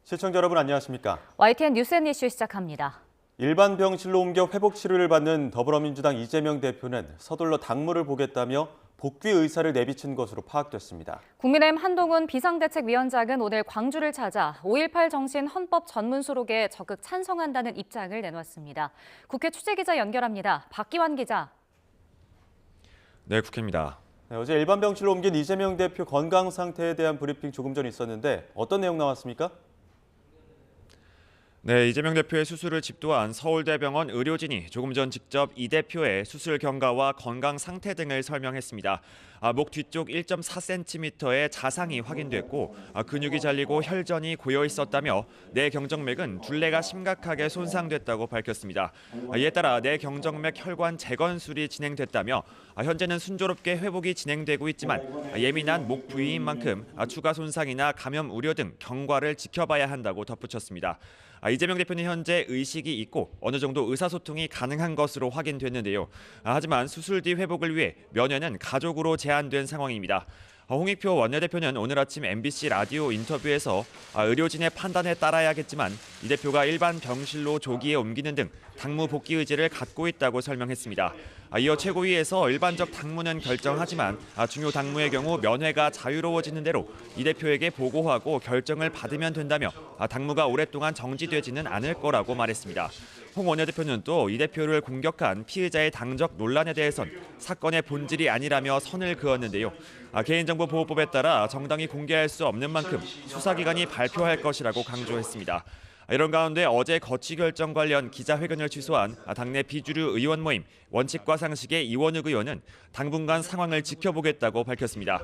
시청자 여러분 안녕하십니까? YTN 뉴스앤이슈 시작합니다. 일반 병실로 옮겨 회복 치료를 받는 더불어민주당 이재명 대표는 서둘러 당무를 보겠다며 복귀 의사를 내비친 것으로 파악됐습니다. 국민의힘 한동훈 비상대책위원장은 오늘 광주를 찾아 5.18 정신 헌법 전문 수록에 적극 찬성한다는 입장을 내놨습니다. 국회 취재기자 연결합니다. 박기환 기자. 네, 국회입니다. 어제 일반 병실로 옮긴 이재명 대표 건강 상태에 대한 브리핑 조금 전 있었는데 어떤 내용 나왔습니까? 네, 이재명 대표의 수술을 집도한 서울대병원 의료진이 조금 전 직접 이 대표의 수술 경과와 건강 상태 등을 설명했습니다. 목 뒤쪽 1.4cm의 자상이 확인됐고 근육이 잘리고 혈전이 고여 있었다며 내경정맥은 둘레가 심각하게 손상됐다고 밝혔습니다. 이에 따라 내경정맥 혈관 재건술이 진행됐다며 현재는 순조롭게 회복이 진행되고 있지만 예민한 목 부위인 만큼 추가 손상이나 감염 우려 등 경과를 지켜봐야 한다고 덧붙였습니다. 이재명 대표는 현재 의식이 있고 어느 정도 의사소통이 가능한 것으로 확인됐는데요. 하지만 수술 뒤 회복을 위해 면회는 가족으로 제한된 상황입니다. 홍익표 원내대표는 오늘 아침 MBC 라디오 인터뷰에서 의료진의 판단에 따라야겠지만 이 대표가 일반 병실로 조기에 옮기는 등 당무 복귀 의지를 갖고 있다고 설명했습니다. 이어 최고위에서 일반적 당무는 결정하지만 중요 당무의 경우 면회가 자유로워지는 대로 이 대표에게 보고하고 결정을 받으면 된다며 당무가 오랫동안 정지되지는 않을 거라고 말했습니다. 홍 원내대표는 또 이 대표를 공격한 피의자의 당적 논란에 대해선 사건의 본질이 아니라며 선을 그었는데요. 개인정보보호법에 따라 정당이 공개할 수 없는 만큼 수사기관이 발표할 것이라고 강조했습니다. 이런 가운데 어제 거취 결정 관련 기자회견을 취소한 당내 비주류 의원 모임 원칙과 상식의 이원욱 의원은 당분간 상황을 지켜보겠다고 밝혔습니다.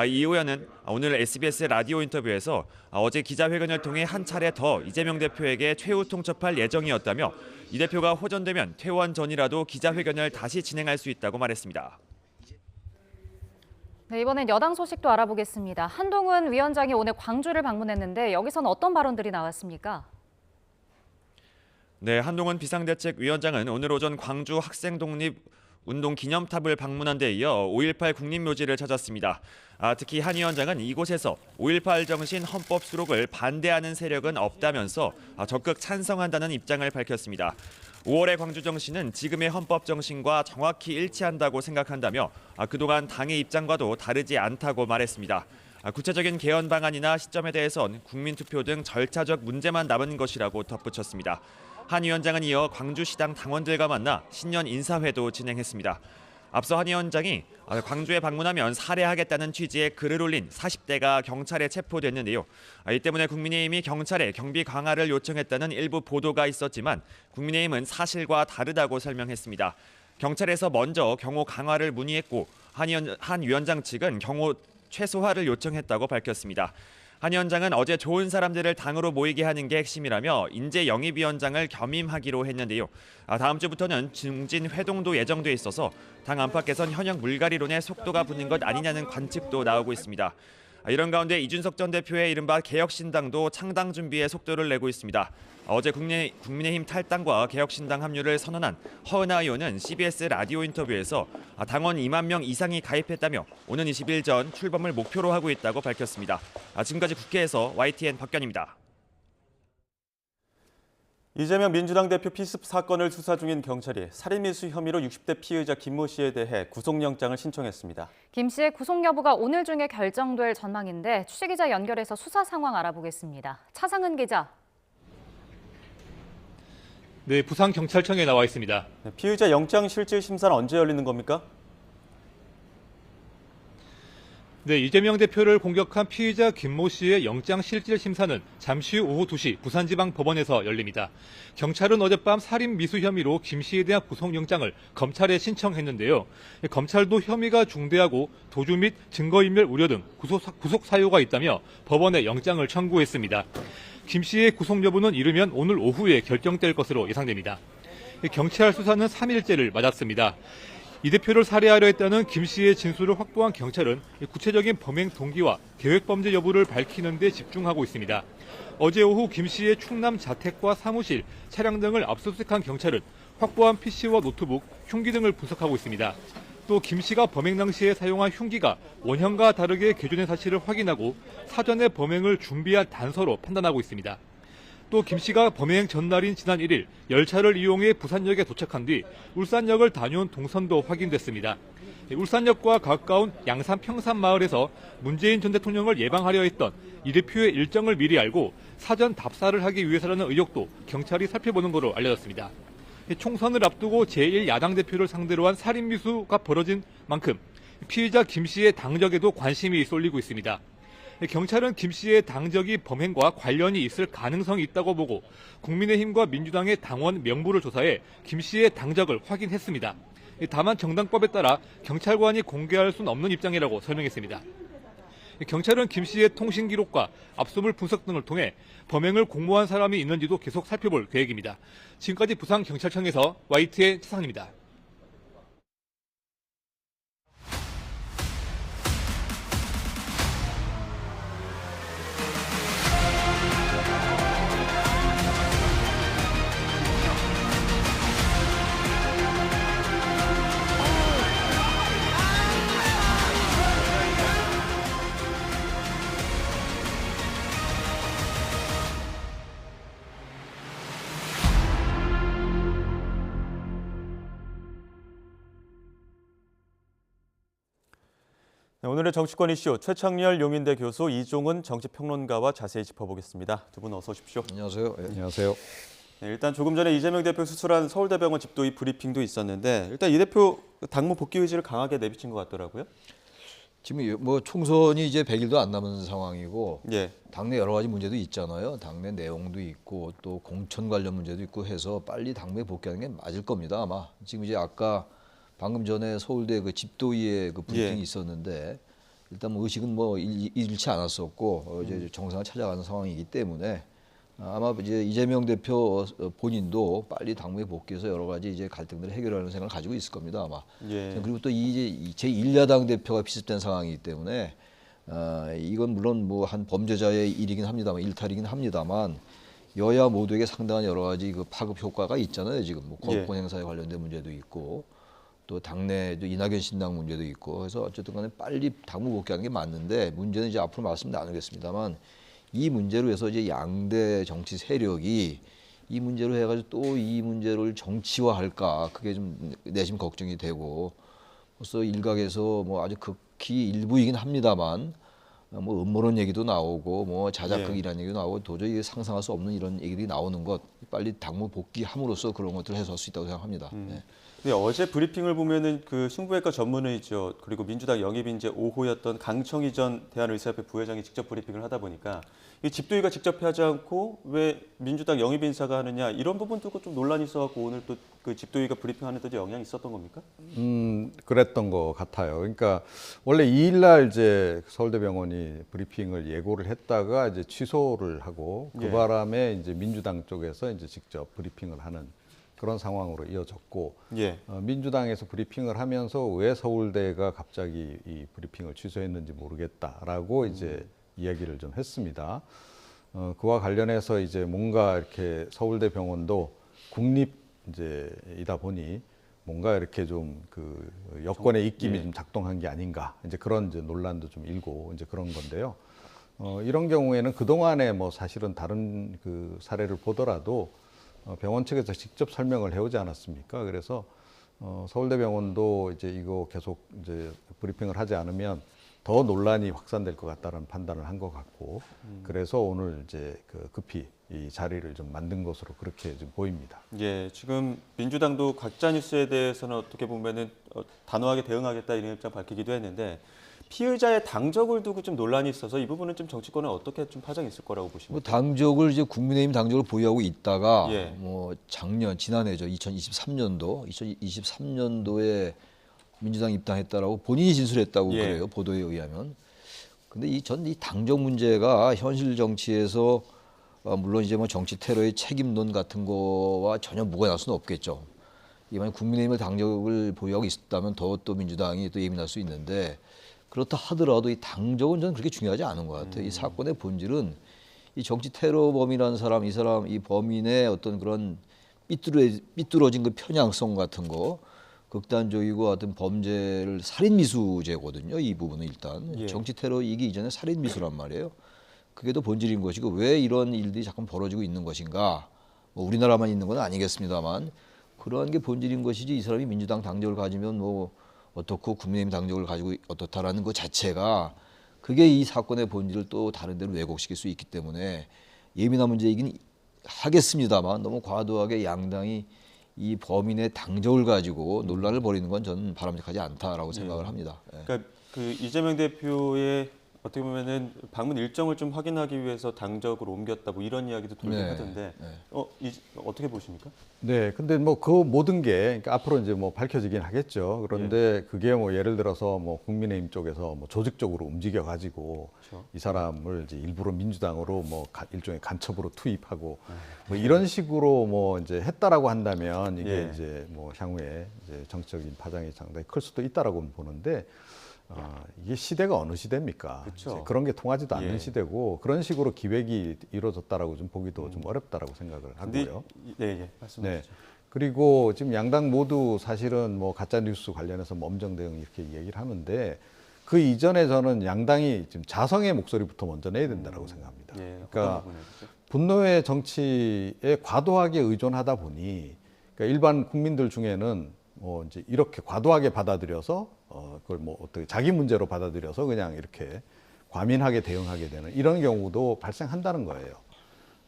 이 의원은 오늘 SBS 라디오 인터뷰에서 어제 기자회견을 통해 한 차례 더 이재명 대표에게 최후 통첩할 예정이었다며 이 대표가 호전되면 퇴원 전이라도 기자회견을 다시 진행할 수 있다고 말했습니다. 네, 이번엔 여당 소식도 알아보겠습니다. 한동훈 위원장이 오늘 광주를 방문했는데 여기서는 어떤 발언들이 나왔습니까? 네, 한동훈 비상대책위원장은 오늘 오전 광주 학생독립운동 기념탑을 방문한 데 이어 5.18 국립묘지를 찾았습니다. 특히 한 위원장은 이곳에서 5.18 정신 헌법 수록을 반대하는 세력은 없다면서 적극 찬성한다는 입장을 밝혔습니다. 5월의 광주 정신은 지금의 헌법 정신과 정확히 일치한다고 생각한다며 그동안 당의 입장과도 다르지 않다고 말했습니다. 구체적인 개헌 방안이나 시점에 대해선 국민투표 등 절차적 문제만 남은 것이라고 덧붙였습니다. 한 위원장은 이어 광주시당 당원들과 만나 신년 인사회도 진행했습니다. 앞서 한 위원장이 광주에 방문하면 살해하겠다는 취지의 글을 올린 40대가 경찰에 체포됐는데요. 이 때문에 국민의힘이 경찰에 경비 강화를 요청했다는 일부 보도가 있었지만 국민의힘은 사실과 다르다고 설명했습니다. 경찰에서 먼저 경호 강화를 문의했고 한 위원장 측은 경호 최소화를 요청했다고 밝혔습니다. 한 위원장은 어제 좋은 사람들을 당으로 모이게 하는 게 핵심이라며 인재 영입위원장을 겸임하기로 했는데요. 다음 주부터는 중진 회동도 예정돼 있어서 당 안팎에선 현역 물갈이론에 속도가 붙는 것 아니냐는 관측도 나오고 있습니다. 이런 가운데 이준석 전 대표의 이른바 개혁신당도 창당 준비에 속도를 내고 있습니다. 어제 국민의힘 탈당과 개혁신당 합류를 선언한 허은하 의원은 CBS 라디오 인터뷰에서 당원 2만 명 이상이 가입했다며 오는 20일 전 출범을 목표로 하고 있다고 밝혔습니다. 지금까지 국회에서 YTN 박견입니다. 이재명 민주당 대표 피습 사건을 수사 중인 경찰이 살인미수 혐의로 60대 피의자 김모 씨에 대해 구속영장을 신청했습니다. 김 씨의 구속 여부가 오늘 중에 결정될 전망인데 취재기자 연결해서 수사 상황 알아보겠습니다. 차상은 기자. 네, 부산경찰청에 나와 있습니다. 피의자 영장실질 심사는 언제 열리는 겁니까? 네, 이재명 대표를 공격한 피의자 김모 씨의 영장실질심사는 잠시 후 오후 2시 부산지방법원에서 열립니다. 경찰은 어젯밤 살인미수 혐의로 김 씨에 대한 구속영장을 검찰에 신청했는데요. 검찰도 혐의가 중대하고 도주 및 증거인멸 우려 등 구속 사유가 있다며 법원에 영장을 청구했습니다. 김 씨의 구속 여부는 이르면 오늘 오후에 결정될 것으로 예상됩니다. 경찰 수사는 3일째를 맞았습니다. 이 대표를 살해하려 했다는 김 씨의 진술을 확보한 경찰은 구체적인 범행 동기와 계획범죄 여부를 밝히는 데 집중하고 있습니다. 어제 오후 김 씨의 충남 자택과 사무실, 차량 등을 압수수색한 경찰은 확보한 PC와 노트북, 흉기 등을 분석하고 있습니다. 또 김 씨가 범행 당시에 사용한 흉기가 원형과 다르게 개조된 사실을 확인하고 사전에 범행을 준비한 단서로 판단하고 있습니다. 또 김 씨가 범행 전날인 지난 1일 열차를 이용해 부산역에 도착한 뒤 울산역을 다녀온 동선도 확인됐습니다. 울산역과 가까운 양산 평산마을에서 문재인 전 대통령을 예방하려 했던 이 대표의 일정을 미리 알고 사전 답사를 하기 위해서라는 의혹도 경찰이 살펴보는 것으로 알려졌습니다. 총선을 앞두고 제1야당 대표를 상대로 한 살인미수가 벌어진 만큼 피의자 김 씨의 당적에도 관심이 쏠리고 있습니다. 경찰은 김 씨의 당적이 범행과 관련이 있을 가능성이 있다고 보고 국민의힘과 민주당의 당원 명부를 조사해 김 씨의 당적을 확인했습니다. 다만 정당법에 따라 경찰관이 공개할 수는 없는 입장이라고 설명했습니다. 경찰은 김 씨의 통신 기록과 압수물 분석 등을 통해 범행을 공모한 사람이 있는지도 계속 살펴볼 계획입니다. 지금까지 부산경찰청에서 YTN의 최상입니다. 네, 오늘의 정치권 이슈 최창렬 용인대 교수, 이종훈 정치평론가와 자세히 짚어보겠습니다. 두 분 어서 오십시오. 안녕하세요. 안녕하세요. 네, 일단 조금 전에 이재명 대표 수술한 서울대병원 집도의 브리핑도 있었는데 일단 이 대표 당무 복귀 의지를 강하게 내비친 것 같더라고요. 지금 뭐 총선이 이제 100일도 안 남은 상황이고 예. 당내 여러 가지 문제도 있잖아요. 당내 내용도 있고 또 공천 관련 문제도 있고 해서 빨리 당무에 복귀하는 게 맞을 겁니다. 아마 지금 이제 아까 방금 전에 서울대 그 집도의의 그 브리핑이 있었는데 일단 뭐 의식은 뭐 잃지 않았었고 이제 정상을 찾아가는 상황이기 때문에 아마 이제 이재명 대표 본인도 빨리 당무에 복귀해서 여러 가지 이제 갈등들을 해결하는 생각을 가지고 있을 겁니다 아마. 예. 그리고 또 이제 제1야당 대표가 비슷한 상황이기 때문에 이건 물론 뭐 한 범죄자의 일이긴 합니다만 일탈이긴 합니다만 여야 모두에게 상당한 여러 가지 그 파급 효과가 있잖아요 지금 뭐 거부권 행사에 관련된 문제도 있고. 또 당내 이낙연 신당 문제도 있고 그래서 어쨌든 간에 빨리 당무 복귀하는 게 맞는데 문제는 이제 앞으로 말씀 나누겠습니다만 이 문제로 해서 이제 양대 정치 세력이 이 문제로 해가지고 또 이 문제를 정치화할까 그게 좀 내심 걱정이 되고 벌써 일각에서 뭐 아주 극히 일부이긴 합니다만 뭐 음모론 얘기도 나오고 뭐 자작극이라는 얘기도 나오고 도저히 상상할 수 없는 이런 얘기들이 나오는 것 빨리 당무 복귀함으로써 그런 것들을 해소할 수 있다고 생각합니다. 네. 근데 어제 브리핑을 보면은 그 승부외과 전문의죠. 그리고 민주당 영입인재 5호였던 강청희 전 대한의사협회 부회장이 직접 브리핑을 하다 보니까 이 집도의가 직접 하지 않고 왜 민주당 영입 인사가 하느냐 이런 부분도 좀 논란이 있어갖고 오늘 또 그 집도의가 브리핑하는 데도 영향이 있었던 겁니까? 그랬던 것 같아요. 그러니까 원래 2일 날 이제 서울대병원이 브리핑을 예고를 했다가 이제 취소를 하고 그 바람에 이제 민주당 쪽에서 이제 직접 브리핑을 하는 그런 상황으로 이어졌고 민주당에서 브리핑을 하면서 왜 서울대가 갑자기 이 브리핑을 취소했는지 모르겠다라고 이제 이야기를 좀 했습니다. 그와 관련해서 이제 뭔가 이렇게 서울대병원도 국립 이제이다 보니 뭔가 이렇게 좀 그 여권의 입김이 좀 작동한 게 아닌가 이제 그런 이제 논란도 좀 일고 이제 그런 건데요. 이런 경우에는 그 동안에 뭐 사실은 다른 그 사례를 보더라도 병원 측에서 직접 설명을 해오지 않았습니까? 그래서 서울대병원도 이제 이거 계속 이제 브리핑을 하지 않으면 더 논란이 확산될 것 같다는 판단을 한 것 같고, 그래서 오늘 이제 그 급히 이 자리를 좀 만든 것으로 그렇게 좀 보입니다. 예, 지금 민주당도 가짜 뉴스에 대해서는 어떻게 보면은 단호하게 대응하겠다 이런 입장 밝히기도 했는데. 피의자의 당적을 두고 좀 논란이 있어서 이 부분은 좀 정치권에 어떻게 좀 파장이 있을 거라고 보십니까? 뭐 당적을 이제 국민의힘 당적을 보유하고 있다가 뭐 지난해죠 2023년도에 민주당 입당했다라고 본인이 진술했다고 그래요 보도에 의하면. 근데 이 당적 문제가 현실 정치에서 물론 이제 뭐 정치 테러의 책임론 같은 거와 전혀 무관할 수는 없겠죠. 이만 국민의힘을 당적을 보유하고 있었다면 더 또 민주당이 또 예민할 수 있는데. 그렇다 하더라도 이 당적은 저는 그렇게 중요하지 않은 것 같아요. 이 사건의 본질은 이 정치 테러범이라는 사람, 이 범인의 어떤 그런 삐뚤어진 그 편향성 같은 거, 극단적이고 어떤 범죄를 살인미수죄거든요. 이 부분은 일단 정치 테러 이기 이전에 살인미수란 말이에요. 그게 더 본질인 것이고 왜 이런 일들이 자꾸 벌어지고 있는 것인가. 뭐 우리나라만 있는 건 아니겠습니다만 그러한 게 본질인 것이지 이 사람이 민주당 당적을 가지면 뭐 어떻고 국민의힘 당적을 가지고 어떻다라는 것 자체가 그게 이 사건의 본질을 또 다른 데로 왜곡시킬 수 있기 때문에 예민한 문제이긴 하겠습니다만 너무 과도하게 양당이 이 범인의 당적을 가지고 논란을 벌이는 건 저는 바람직하지 않다라고 생각을 합니다. 예. 그러니까 그 이재명 대표의 어떻게 보면은 방문 일정을 좀 확인하기 위해서 당적으로 옮겼다 뭐 이런 이야기도 돌긴 네, 하던데 어떻게 보십니까? 네, 근데 뭐 그 모든 게 그러니까 앞으로 이제 뭐 밝혀지긴 하겠죠. 그런데 그게 뭐 예를 들어서 뭐 국민의힘 쪽에서 뭐 조직적으로 움직여 가지고 그렇죠. 이 사람을 이제 일부러 민주당으로 뭐 일종의 간첩으로 투입하고 뭐 이런 식으로 뭐 이제 했다라고 한다면 이게 예. 이제 뭐 향후에 이제 정치적인 파장이 상당히 클 수도 있다라고 보는데 이게 시대가 어느 시대입니까? 그쵸. 이제 그런 게 통하지도 않는 예. 시대고 그런 식으로 기획이 이루어졌다라고 좀 보기도 좀 어렵다라고 생각을 근데 하고요. 네, 말씀하시죠. 그리고 지금 양당 모두 사실은 뭐 가짜 뉴스 관련해서 뭐 엄정 대응 이렇게 얘기를 하는데 그 이전에 저는 양당이 지금 자성의 목소리부터 먼저 내야 된다라고 생각합니다. 예, 어떤 그러니까 부분이었죠? 분노의 정치에 과도하게 의존하다 보니 그러니까 일반 국민들 중에는 뭐 이제 이렇게 과도하게 받아들여서 그걸 뭐 어떻게 자기 문제로 받아들여서 그냥 이렇게 과민하게 대응하게 되는 이런 경우도 발생한다는 거예요.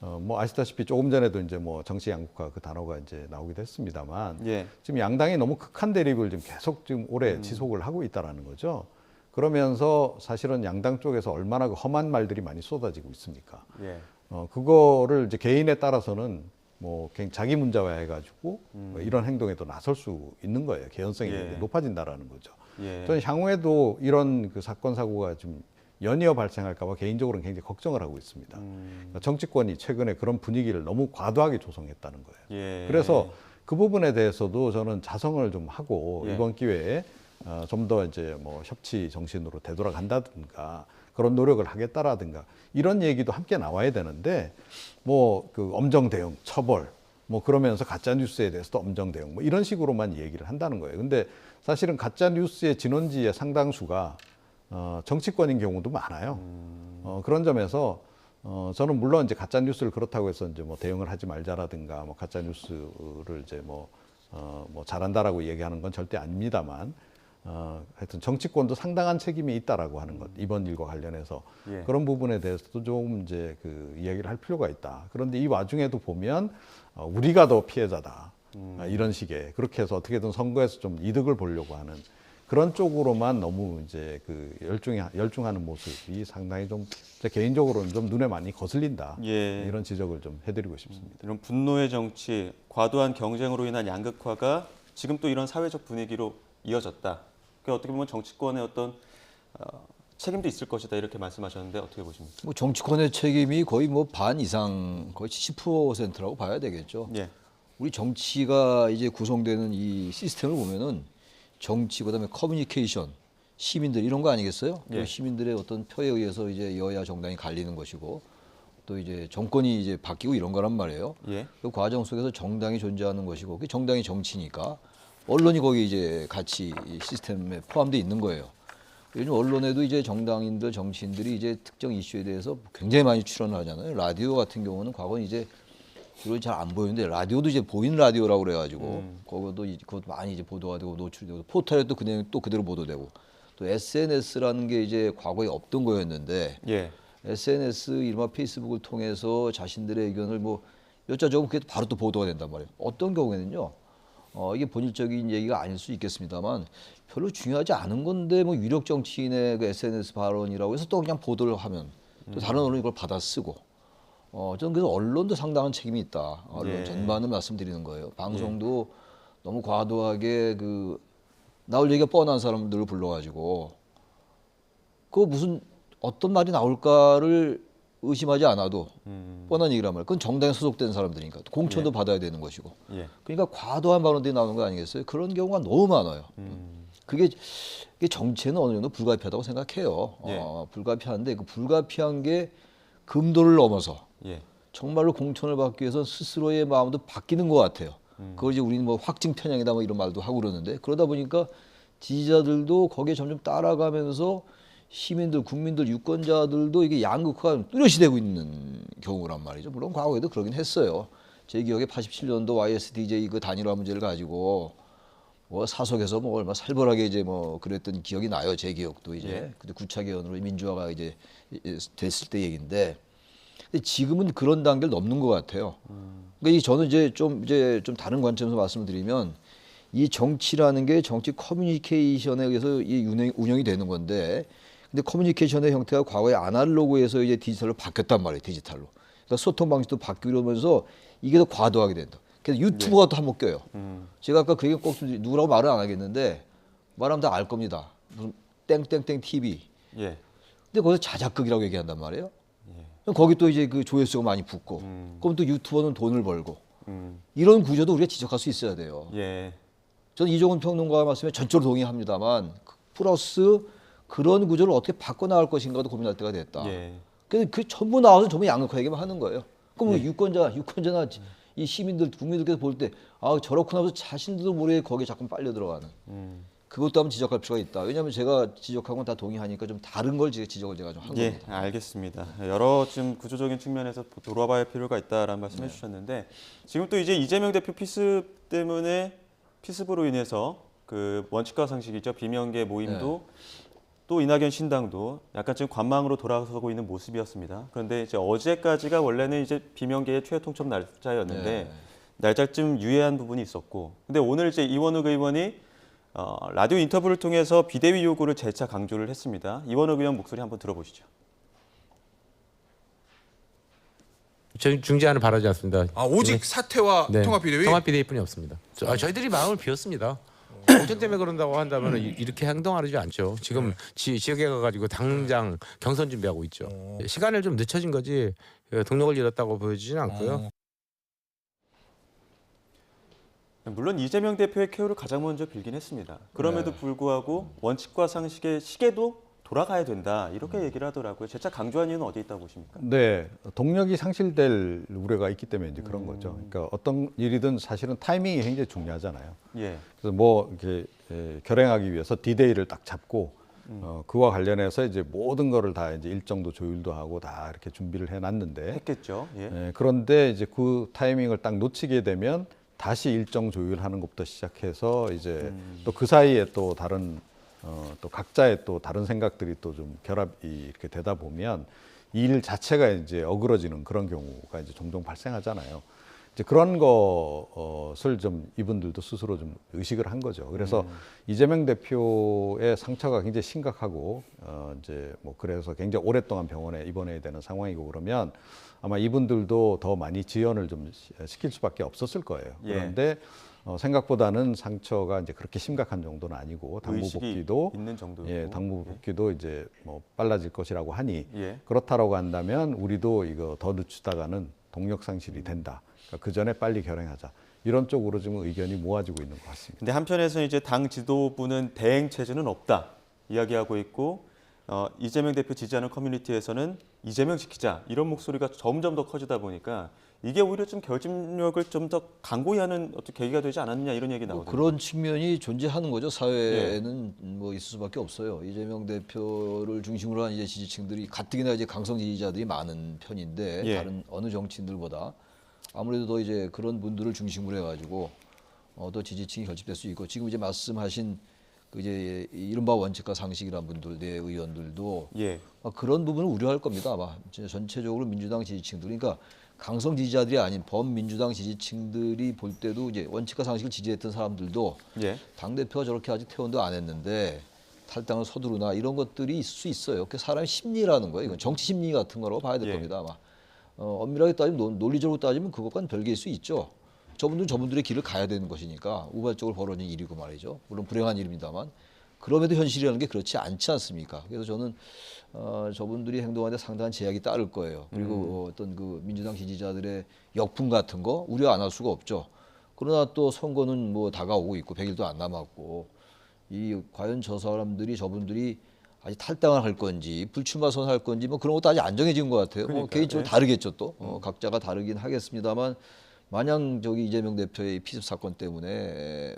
뭐 아시다시피 조금 전에도 이제 뭐 정치 양극화 그 단어가 이제 나오기도 했습니다만 예. 지금 양당이 너무 극한 대립을 지금 계속 지금 오래 지속을 하고 있다라는 거죠. 그러면서 사실은 양당 쪽에서 얼마나 그 험한 말들이 많이 쏟아지고 있습니까? 예. 그거를 이제 개인에 따라서는 뭐 그냥 자기 문제화 해가지고 뭐 이런 행동에도 나설 수 있는 거예요. 개연성이 예. 높아진다라는 거죠. 예. 저는 향후에도 이런 그 사건 사고가 좀 연이어 발생할까봐 개인적으로는 굉장히 걱정을 하고 있습니다. 그러니까 정치권이 최근에 그런 분위기를 너무 과도하게 조성했다는 거예요. 예. 그래서 그 부분에 대해서도 저는 자성을 좀 하고 예. 이번 기회에 좀 더 이제 뭐 협치 정신으로 되돌아간다든가 그런 노력을 하겠다라든가 이런 얘기도 함께 나와야 되는데 뭐 그 엄정 대응, 처벌 뭐 그러면서 가짜 뉴스에 대해서도 엄정 대응 뭐 이런 식으로만 얘기를 한다는 거예요. 근데 사실은 가짜 뉴스의 진원지의 상당수가 정치권인 경우도 많아요. 그런 점에서 저는 물론 이제 가짜 뉴스를 그렇다고 해서 이제 뭐 대응을 하지 말자라든가 뭐 가짜 뉴스를 이제 뭐 잘한다라고 얘기하는 건 절대 아닙니다만 하여튼 정치권도 상당한 책임이 있다라고 하는 것 이번 일과 관련해서 예. 그런 부분에 대해서도 좀 이제 그 이야기를 할 필요가 있다. 그런데 이 와중에도 보면 우리가 더 피해자다. 이런 식의 그렇게 해서 어떻게든 선거에서 좀 이득을 보려고 하는 그런 쪽으로만 너무 이제 그 열중하는 모습이 상당히 좀 제 개인적으로는 좀 눈에 많이 거슬린다. 예. 이런 지적을 좀 해드리고 싶습니다. 이런 분노의 정치, 과도한 경쟁으로 인한 양극화가 지금 또 이런 사회적 분위기로 이어졌다. 그 어떻게 보면 정치권의 어떤 책임도 있을 것이다 이렇게 말씀하셨는데 어떻게 보십니까? 뭐 정치권의 책임이 거의 뭐 반 이상 거의 70%라고 봐야 되겠죠. 예. 우리 정치가 이제 구성되는 이 시스템을 보면은 정치 그다음에 커뮤니케이션 시민들 이런 거 아니겠어요? 예. 그 시민들의 어떤 표에 의해서 이제 여야 정당이 갈리는 것이고 또 이제 정권이 이제 바뀌고 이런 거란 말이에요. 예. 그 과정 속에서 정당이 존재하는 것이고 그 정당이 정치니까 언론이 거기 이제 같이 이 시스템에 포함되어 있는 거예요. 요즘 언론에도 이제 정당인들, 정치인들이 이제 특정 이슈에 대해서 굉장히 많이 출연을 하잖아요. 라디오 같은 경우는 과거는 이제 주로 잘 안 보이는데 라디오도 이제 보이는 라디오라고 그래가지고 그것도 많이 이제 보도가 되고 노출되고 포털에 또 그냥 또 그대로 보도되고 또 SNS라는 게 이제 과거에 없던 거였는데 예. SNS 이른바 페이스북을 통해서 자신들의 의견을 뭐 여짜저고 그게 바로 또 보도가 된단 말이에요. 어떤 경우에는요. 이게 본질적인 얘기가 아닐 수 있겠습니다만 별로 중요하지 않은 건데 뭐 유력 정치인의 그 SNS 발언이라고 해서 또 그냥 보도를 하면 또 다른 언론이 그걸 받아 쓰고 저는 그래서 언론도 상당한 책임이 있다. 언론 예. 전반을 말씀드리는 거예요. 방송도 너무 과도하게 그 나올 얘기가 뻔한 사람들을 불러가지고 그 무슨 어떤 말이 나올까를 의심하지 않아도 뻔한 얘기란 말이에요. 그건 정당에 소속된 사람들이니까 공천도 받아야 되는 것이고. 예. 그러니까 과도한 발언들이 나오는 거 아니겠어요? 그런 경우가 너무 많아요. 그게 정치에는 어느 정도 불가피하다고 생각해요. 예. 불가피한데 그 불가피한 게 금도를 넘어서 예. 정말로 공천을 받기 위해서 스스로의 마음도 바뀌는 것 같아요. 그걸 이제 우리는 뭐 확증 편향이다 뭐 이런 말도 하고 그러는데 그러다 보니까 지지자들도 거기에 점점 따라가면서 시민들, 국민들, 유권자들도 이게 양극화가 뚜렷이 되고 있는 경우란 말이죠. 물론 과거에도 그러긴 했어요. 제 기억에 87년도 YSDJ 그 단일화 문제를 가지고 뭐 사석에서 뭐 얼마 살벌하게 이제 뭐 그랬던 기억이 나요. 제 기억도 이제. 예. 그때 구차개헌으로 민주화가 이제 됐을 때 얘기인데, 근데 지금은 그런 단계를 넘는 것 같아요. 그러니까 저는 이제 좀 다른 관점에서 말씀을 드리면, 이 정치라는 게 정치 커뮤니케이션에 의해서 이 운영이 되는 건데, 근데 커뮤니케이션의 형태가 과거에 아날로그에서 이제 디지털로 바뀌었단 말이에요. 디지털로. 그러니까 소통 방식도 바뀌고 이러면서 이게 더 과도하게 된다. 그래서 유튜브가 또 한몫 껴요. 제가 아까 그 얘기 꼭 누구라고 말을 안 하겠는데, 말하면 다 알 겁니다. 무슨 땡땡땡 TV. 예. 근데 거기서 자작극이라고 얘기한단 말이에요. 그럼 거기 또 이제 그 조회수가 많이 붙고, 그럼 또 유튜버는 돈을 벌고, 이런 구조도 우리가 지적할 수 있어야 돼요. 예. 저는 이종훈 평론가 말씀에 전적으로 동의합니다만, 플러스 그런 구조를 어떻게 바꿔나갈 것인가도 고민할 때가 됐다. 예. 그 전부 나와서 전부 양극화 얘기만 하는 거예요. 그럼 유권자나 이 시민들, 국민들께서 볼 때, 아, 저렇구나 하면서 자신들도 모르게 거기에 자꾸 빨려 들어가는. 그것도 한번 지적할 필요가 있다. 왜냐하면 제가 지적한 건 다 동의하니까 좀 다른 걸 지적을 제가 좀 한 예, 겁니다. 알겠습니다. 여러 좀 구조적인 측면에서 돌아봐야 할 필요가 있다라는 말씀해 주셨는데, 지금 또 이제 이재명 대표 피습으로 인해서 그 원칙과 상식이죠. 비명계 모임도 또 이낙연 신당도 약간 지금 관망으로 돌아서고 있는 모습이었습니다. 그런데 이제 어제까지가 원래는 이제 비명계의 최후 통첩 날짜였는데 날짜를 좀 유예한 부분이 있었고, 근데 오늘 이제 이원욱 의원이 라디오 인터뷰를 통해서 비대위 요구를 재차 강조를 했습니다. 이원욱 의원 목소리 한번 들어보시죠. 저희 중재안을 바라지 않습니다. 오직 사퇴와 통합비대위? 통합비대위뿐이 없습니다. 저희들이 마음을 비웠습니다. 공천 때문에 그런다고 한다면 이렇게 행동하지 않죠. 지금 지역에 가가지고 당장 경선 준비하고 있죠. 시간을 좀 늦춰진 거지 동력을 잃었다고 보여지지는 않고요. 물론 이재명 대표의 쾌유를 가장 먼저 빌긴 했습니다. 그럼에도 불구하고 원칙과 상식의 시계도 돌아가야 된다, 이렇게 얘기를 하더라고요. 재차 강조한 이유는 어디에 있다고 보십니까? 네, 동력이 상실될 우려가 있기 때문에 이제 그런 거죠. 그러니까 어떤 일이든 사실은 타이밍이 굉장히 중요하잖아요. 예. 그래서 뭐 이렇게 결행하기 위해서 디데이를 딱 잡고 그와 관련해서 이제 모든 거를 다 이제 일정도 조율도 하고 다 이렇게 준비를 해놨는데 했겠죠. 예. 그런데 이제 그 타이밍을 딱 놓치게 되면 다시 일정 조율하는 것부터 시작해서 이제 또 그 사이에 또 다른 또 각자의 또 다른 생각들이 또 좀 결합이 이렇게 되다 보면 이 일 자체가 이제 어그러지는 그런 경우가 이제 종종 발생하잖아요. 이제 그런 것을 좀 이분들도 스스로 좀 의식을 한 거죠. 그래서 이재명 대표의 상처가 굉장히 심각하고 이제 뭐 그래서 굉장히 오랫동안 병원에 입원해야 되는 상황이고 그러면 아마 이분들도 더 많이 지연을 좀 시킬 수밖에 없었을 거예요. 그런데 생각보다는 상처가 이제 그렇게 심각한 정도는 아니고 당무 복귀도 있는 정도고. 예, 당무 복귀도 이제 뭐 빨라질 것이라고 하니 예. 그렇다라고 한다면 우리도 이거 더 늦추다가는 동력 상실이 된다. 그러니까 그 전에 빨리 결행하자. 이런 쪽으로 지금 의견이 모아지고 있는 것 같습니다. 근데 한편에서 이제 당 지도부는 대행 체제는 없다 이야기하고 있고, 이재명 대표 지지하는 커뮤니티에서는 이재명 지키자, 이런 목소리가 점점 더 커지다 보니까 이게 오히려 좀 결집력을 좀 더 강고히 하는 어떤 계기가 되지 않았느냐, 이런 얘기 나오더라고요. 그런 측면이 존재하는 거죠. 사회에는 뭐 있을 수밖에 없어요. 이재명 대표를 중심으로 한 이제 지지층들이 가뜩이나 이제 강성 지지자들이 많은 편인데 다른 어느 정치인들보다 아무래도 더 이제 그런 분들을 중심으로 해가지고 더 지지층이 결집될 수 있고, 지금 이제 말씀하신 그 이제 이른바 원칙과 상식이라는 분들, 내 의원들도 그런 부분을 우려할 겁니다. 아마 전체적으로 민주당 지지층들, 그러니까 강성 지지자들이 아닌 범민주당 지지층들이 볼 때도 이제 원칙과 상식을 지지했던 사람들도 당 대표가 저렇게 아직 퇴원도 안 했는데 탈당을 서두르나, 이런 것들이 있을 수 있어요. 그 사람의 심리라는 거예요. 이건 정치 심리 같은 거라고 봐야 될 겁니다. 아마 엄밀하게 따지면, 논리적으로 따지면 그것과는 별개일 수 있죠. 저분들은 저분들의 길을 가야 되는 것이니까 우발적으로 벌어진 일이고 말이죠. 물론 불행한 일입니다만, 그럼에도 현실이라는 게 그렇지 않지 않습니까? 그래서 저는 저분들이 행동하는데 상당한 제약이 따를 거예요. 그리고 어떤 그 민주당 지지자들의 역풍 같은 거 우려 안 할 수가 없죠. 그러나 또 선거는 뭐 다가오고 있고 100일도 안 남았고, 과연 저분들이 아직 탈당을 할 건지 불출마 선언할 건지 뭐 그런 것도 아직 안 정해진 것 같아요. 개인적으로 다르겠죠. 또 각자가 다르긴 하겠습니다만, 마냥 저기 이재명 대표의 피습 사건 때문에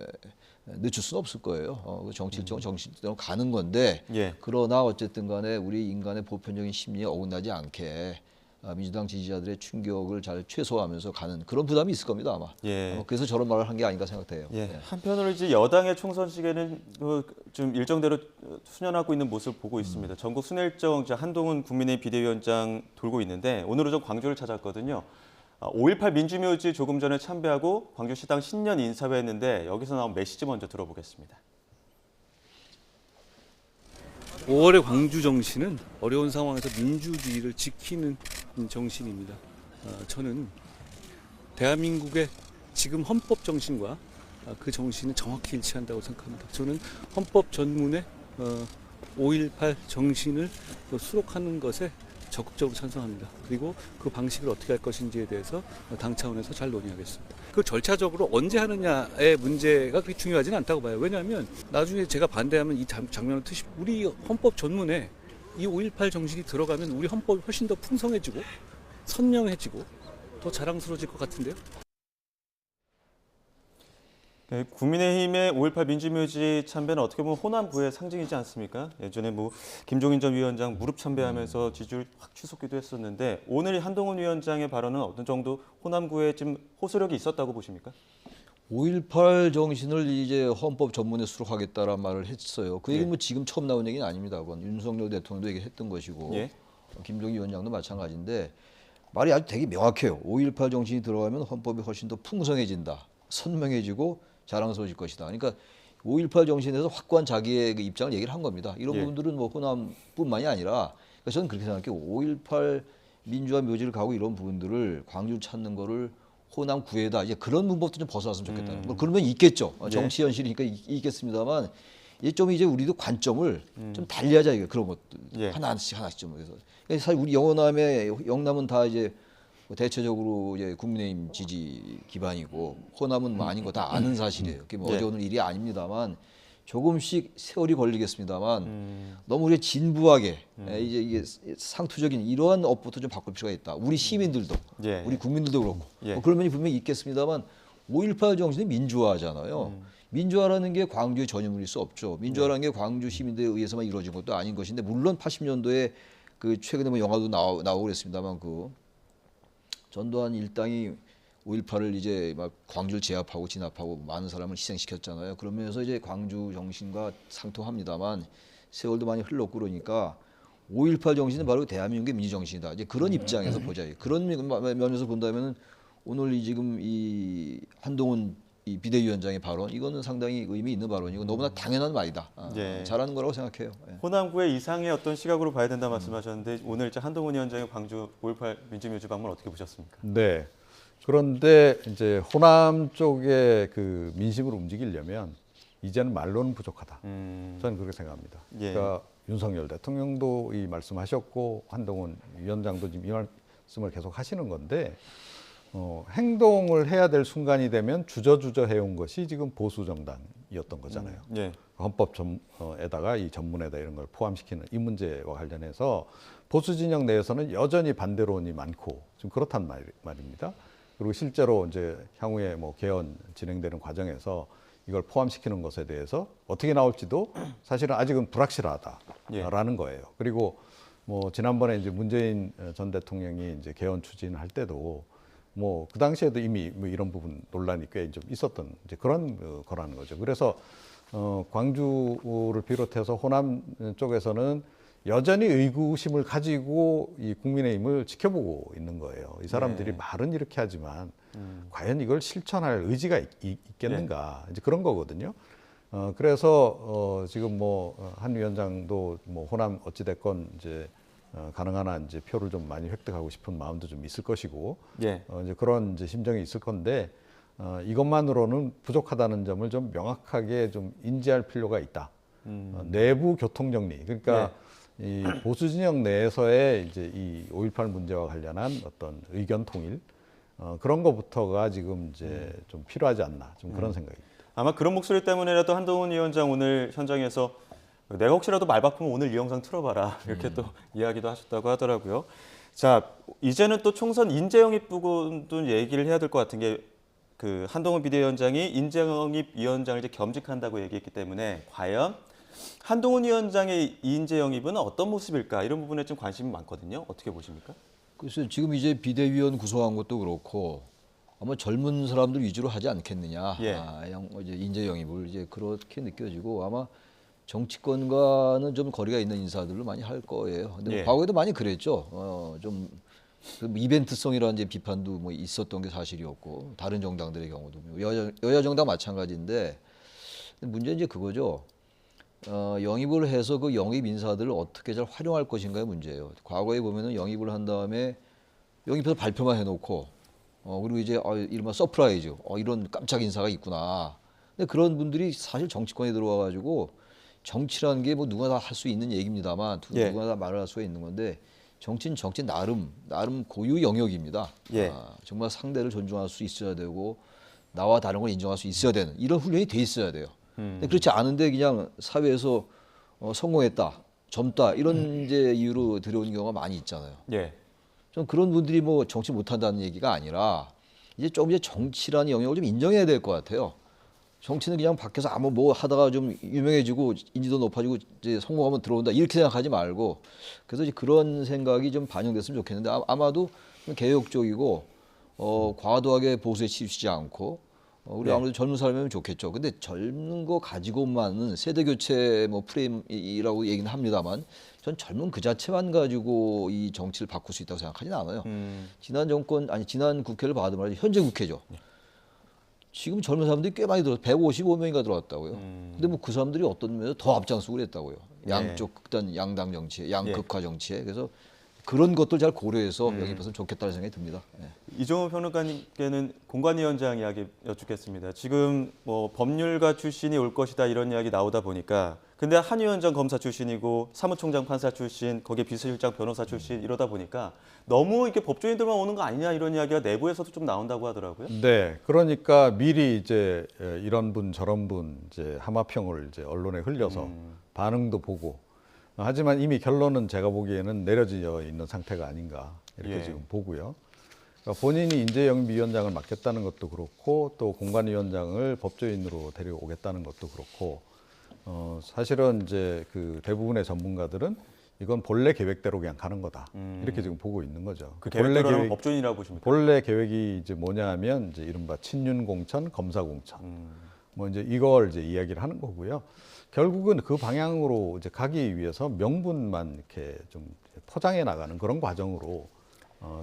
늦출 수는 없을 거예요. 정치 일정은 정치대로 가는 건데 예. 그러나 어쨌든 간에 우리 인간의 보편적인 심리에 어긋나지 않게 민주당 지지자들의 충격을 잘 최소화하면서 가는 그런 부담이 있을 겁니다 아마. 예. 그래서 저런 말을 한 게 아닌가 생각돼요. 예. 네. 한편으로 이제 여당의 총선 시기에는 좀 일정대로 수년하고 있는 모습을 보고 있습니다. 전국 순회 일정 이제 한동훈 국민의힘 비대위원장 돌고 있는데 오늘은 좀 광주를 찾았거든요. 5.18 민주묘지 조금 전에 참배하고 광주시당 신년 인사회 했는데 여기서 나온 메시지 먼저 들어보겠습니다. 5월의 광주 정신은 어려운 상황에서 민주주의를 지키는 정신입니다. 저는 대한민국의 지금 헌법 정신과 그 정신은 정확히 일치한다고 생각합니다. 저는 헌법 전문에 5.18 정신을 수록하는 것에 적극적으로 찬성합니다. 그리고 그 방식을 어떻게 할 것인지에 대해서 당 차원에서 잘 논의하겠습니다. 그 절차적으로 언제 하느냐의 문제가 그렇게 중요하지는 않다고 봐요. 왜냐하면 나중에 제가 반대하면 이 장면을 트시 우리 헌법 전문에 이 5.18 정신이 들어가면 우리 헌법이 훨씬 더 풍성해지고 선명해지고 더 자랑스러워질 것 같은데요. 네, 국민의힘의 5.18 민주묘지 참배는 어떻게 보면 호남부의 상징이지 않습니까? 예전에 뭐 김종인 전 위원장 무릎 참배하면서 지지율 확 치솟기도 했었는데 오늘 한동훈 위원장의 발언은 어떤 정도 호남부에 지금 호소력이 있었다고 보십니까? 5.18 정신을 이제 헌법 전문에 수록하겠다라는 말을 했어요. 그 얘기는 예. 뭐 지금 처음 나온 얘기는 아닙니다. 그건 윤석열 대통령도 얘기했던 것이고 예. 김종인 위원장도 마찬가지인데 말이 아주 되게 명확해요. 5.18 정신이 들어가면 헌법이 훨씬 더 풍성해진다, 선명해지고 자랑스러워질 것이다. 그러니까 5.18 정신에서 확고한 자기의 그 입장을 얘기를 한 겁니다. 이런 예. 부분들은 뭐 호남뿐만이 아니라 그러니까 저는 그렇게 생각해요. 5.18 민주화 묘지를 가고 이런 부분들을 광주를 찾는 거를 호남 구에다 이제 그런 문법도 좀 벗어났으면 좋겠다는. 뭐 그러면 있겠죠. 정치 현실이니까 있겠습니다만 이제 우리도 관점을 좀 달리하자 이거 그런 것들 예. 하나씩 좀 그래서 사실 우리 영남은 다 이제 대체적으로 이제 국민의힘 지지 기반이고 호남은 뭐 아닌 거 다 아는 사실이에요. 그게 뭐 예. 어제 오늘 일이 아닙니다만 조금씩 세월이 걸리겠습니다만 너무 우리 진부하게 이제 이게 상투적인 이러한 업부터 좀 바꿀 필요가 있다. 우리 시민들도 예. 우리 국민들도 그렇고 예. 뭐 그런 면이 분명히 있겠습니다만 5.18 정신은 민주화잖아요. 민주화라는 게 광주의 전유물일 수 없죠. 민주화라는 게 광주 시민들에 의해서만 이루어진 것도 아닌 것인데 물론 80년도에 그 최근에 뭐 영화도 나오고 그랬습니다만 그 전두환 일당이 5.18을 이제 막 광주를 제압하고 진압하고 많은 사람을 희생시켰잖아요. 그러면서 이제 광주 정신과 상통합니다만 세월도 많이 흘렀고 그러니까 5.18 정신은 바로 대한민국의 민주 정신이다. 이제 그런 입장에서 보자. 그런 면에서 본다면은 오늘 지금 이 한동훈 이 비대위원장의 발언 이거는 상당히 의미 있는 발언이고 너무나 당연한 말이다. 예. 잘하는 거라고 생각해요. 예. 호남구의 이상의 어떤 시각으로 봐야 된다 말씀하셨는데 오늘 이제 한동훈 위원장의 광주 5.18 민주묘지 방문 어떻게 보셨습니까? 네. 그런데 이제 호남 쪽의 그 민심을 움직이려면 이제는 말로는 부족하다. 저는 그렇게 생각합니다. 예. 그러니까 윤석열 대통령도 이 말씀하셨고 한동훈 위원장도 지금 이 말씀을 계속 하시는 건데 행동을 해야 될 순간이 되면 주저주저 해온 것이 지금 보수 정당이었던 거잖아요. 예. 헌법에다가 이 전문에다 이런 걸 포함시키는 이 문제와 관련해서 보수 진영 내에서는 여전히 반대론이 많고 좀 그렇단 말입니다. 그리고 실제로 이제 향후에 뭐 개헌 진행되는 과정에서 이걸 포함시키는 것에 대해서 어떻게 나올지도 사실은 아직은 불확실하다라는 거예요. 그리고 뭐 지난번에 이제 문재인 전 대통령이 이제 개헌 추진할 때도 뭐 그 당시에도 이미 뭐 이런 부분 논란이 꽤 좀 있었던 이제 그런 거라는 거죠. 그래서 광주를 비롯해서 호남 쪽에서는 여전히 의구심을 가지고 이 국민의힘을 지켜보고 있는 거예요. 이 사람들이 네. 말은 이렇게 하지만 과연 이걸 실천할 의지가 있겠는가 이제 그런 거거든요. 그래서 지금 뭐 한 위원장도 뭐 호남 어찌 됐건 이제 가능한 한 이제 표를 좀 많이 획득하고 싶은 마음도 좀 있을 것이고 예. 이제 그런 이제 심정이 있을 건데 이것만으로는 부족하다는 점을 좀 명확하게 좀 인지할 필요가 있다. 내부 교통 정리 그러니까 이 보수 진영 내에서의 이제 이 5.18 문제와 관련한 어떤 의견 통일 그런 것부터가 지금 이제 좀 필요하지 않나 좀 그런 생각입니다. 아마 그런 목소리 때문에라도 한동훈 위원장 오늘 현장에서 내가 혹시라도 말 바꾸면 오늘 이 영상 틀어봐라 이렇게 또 이야기도 하셨다고 하더라고요. 자, 이제는 또 총선 인재영입 부분도 얘기를 해야 될 것 같은 게 그 한동훈 비대위원장이 인재영입 위원장을 이제 겸직한다고 얘기했기 때문에 과연 한동훈 위원장의 인재 영입은 어떤 모습일까 이런 부분에 좀 관심이 많거든요. 어떻게 보십니까? 글쎄요, 지금 이제 비대위원 구성한 것도 그렇고 아마 젊은 사람들 위주로 하지 않겠느냐. 예. 이제 인재 영입을 이제 그렇게 느껴지고 아마 정치권과는 좀 거리가 있는 인사들로 많이 할 거예요. 근데 뭐 예. 과거에도 많이 그랬죠. 좀그 이벤트성이라는 이제 비판도 뭐 있었던 게 사실이었고 다른 정당들의 경우도 여야 정당 마찬가지인데 문제는 이제 그거죠. 영입을 해서 그 영입 인사들을 어떻게 잘 활용할 것인가의 문제예요. 과거에 보면은 영입을 한 다음에 영입해서 발표만 해놓고 그리고 이제 이른바 서프라이즈 이런 깜짝 인사가 있구나. 근데 그런 분들이 사실 정치권에 들어와가지고 정치라는 게 뭐 누가 다 할 수 있는 얘기입니다만 예. 누가 다 말을 할 수가 있는 건데 정치는 정치 나름 고유 영역입니다. 예. 정말 상대를 존중할 수 있어야 되고 나와 다른 걸 인정할 수 있어야 되는 이런 훈련이 돼 있어야 돼요. 근데 그렇지 않은데 그냥 사회에서 성공했다, 젊다 이런 이제 이유로 들어오는 경우가 많이 있잖아요. 예. 좀 그런 분들이 뭐 정치 못한다는 얘기가 아니라 이제 좀 이제 정치라는 영역을 좀 인정해야 될 것 같아요. 정치는 그냥 밖에서 아무 뭐 하다가 좀 유명해지고 인지도 높아지고 이제 성공하면 들어온다 이렇게 생각하지 말고 그래서 이제 그런 생각이 좀 반영됐으면 좋겠는데 아마도 좀 개혁적이고 과도하게 보수에 치우치지 않고 우리 네. 아무래도 젊은 사람이면 좋겠죠. 근데 젊은 거 가지고만은 세대 교체 뭐 프레임이라고 얘기는 합니다만 전 젊은 그 자체만 가지고 이 정치를 바꿀 수 있다고 생각하지는 않아요. 지난 국회를 봐도 말이죠. 현재 국회죠. 지금 젊은 사람들이 꽤 많이 들어서 155명인가 들어왔다고요. 근데 뭐 그 사람들이 어떤 면에서 더 앞장서고 그랬다고요. 양쪽 극단 양당 정치에, 양극화 정치에. 그래서 그런 것들 잘 고려해서 영입했으면 좋겠다는 생각이 듭니다. 예. 이종호 평론가님께는 공관위원장 이야기 여쭙겠습니다. 지금 뭐 법률가 출신이 올 것이다 이런 이야기 나오다 보니까 근데 한 위원장 검사 출신이고 사무총장 판사 출신, 거기에 비서실장 변호사 출신 이러다 보니까 너무 이렇게 법조인들만 오는 거 아니냐 이런 이야기가 내부에서도 좀 나온다고 하더라고요. 네, 그러니까 미리 이제 이런 분 저런 분 이제 하마평을 이제 언론에 흘려서 반응도 보고 하지만 이미 결론은 제가 보기에는 내려져 있는 상태가 아닌가 이렇게 예. 지금 보고요. 그러니까 본인이 인재영입위원장을 맡겠다는 것도 그렇고 또 공관위원장을 법조인으로 데려오겠다는 것도 그렇고 사실은 이제 그 대부분의 전문가들은 이건 본래 계획대로 그냥 가는 거다 이렇게 지금 보고 있는 거죠. 그 계획대로는 법조인이라고 보십니까? 본래 계획이 이제 뭐냐면 이제 이른바 친윤공천, 검사공천 뭐 이제 이걸 이제 이야기를 하는 거고요. 결국은 그 방향으로 이제 가기 위해서 명분만 이렇게 좀 포장해 나가는 그런 과정으로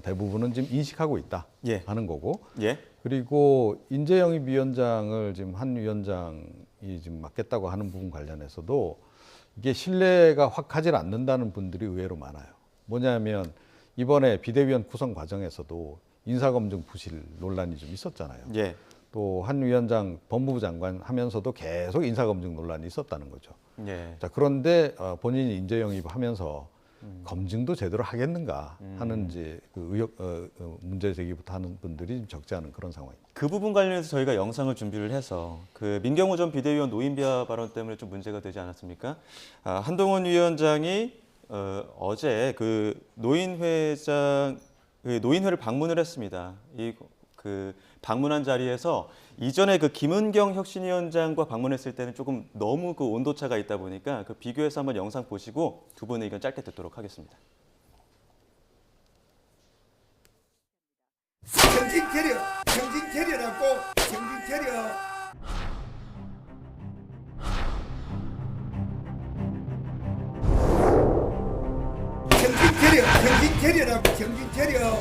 대부분은 지금 인식하고 있다 예. 하는 거고. 예. 그리고 인재영입위원장을 지금 한 위원장이 지금 맡겠다고 하는 부분 관련해서도 이게 신뢰가 확 가지 않는다는 분들이 의외로 많아요. 뭐냐면 이번에 비대위원 구성 과정에서도 인사검증 부실 논란이 좀 있었잖아요. 예. 또 한 위원장 법무부 장관 하면서도 계속 인사검증 논란이 있었다는 거죠. 예. 자, 그런데 본인이 인재영입하면서 검증도 제대로 하겠는가 하는 이제 그 의혹, 문제 제기부터 하는 분들이 좀 적지 않은 그런 상황입니다. 그 부분 관련해서 저희가 영상을 준비를 해서 그 민경호 전 비대위원 노인 비하 발언 때문에 좀 문제가 되지 않았습니까? 한동훈 위원장이 어제 그 노인회를 방문을 했습니다. 그 방문한 자리에서 이전에 그 김은경 혁신위원장과 방문했을 때는 조금 너무 그 온도차가 있다 보니까 그 비교해서 한번 영상 보시고 두 분의 의견 짧게 듣도록 하겠습니다. 정신 캐리어라고 정신 캐리어. 정신 캐리어라고 정신 캐리어.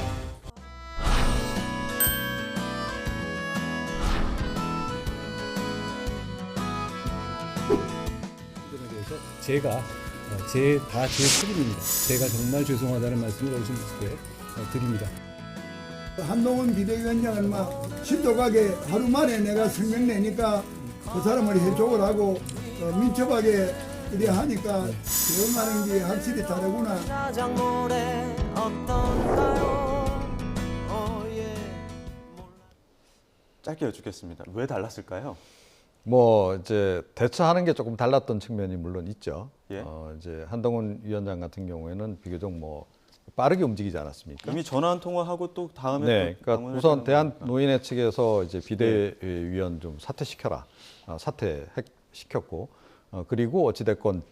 제가 제 책임입니다. 제가 정말 죄송하다는 말씀을 오신 분께 드립니다. 한동훈 비대위원장은 막 신속하게 하루 만에 내가 성명 내니까 그 사람을 해줘라고 민첩하게 이래 하니까 배움하는 게 확실히 다르구나. 짧게 여쭙겠습니다. 왜 달랐을까요? 뭐 이제 대처하는 게 조금 달랐던 측면이 물론 있죠. 예. 이제 한동훈 위원장 같은 경우에는 비교적 뭐 빠르게 움직이지 않았습니까? 이미 전화 한 통화하고 또 다음에 네, 또 그러니까 우선 대한노인회 측에서 이제 비대위원 좀 사퇴시켜라, 사퇴시켰고, 그리고 어찌됐건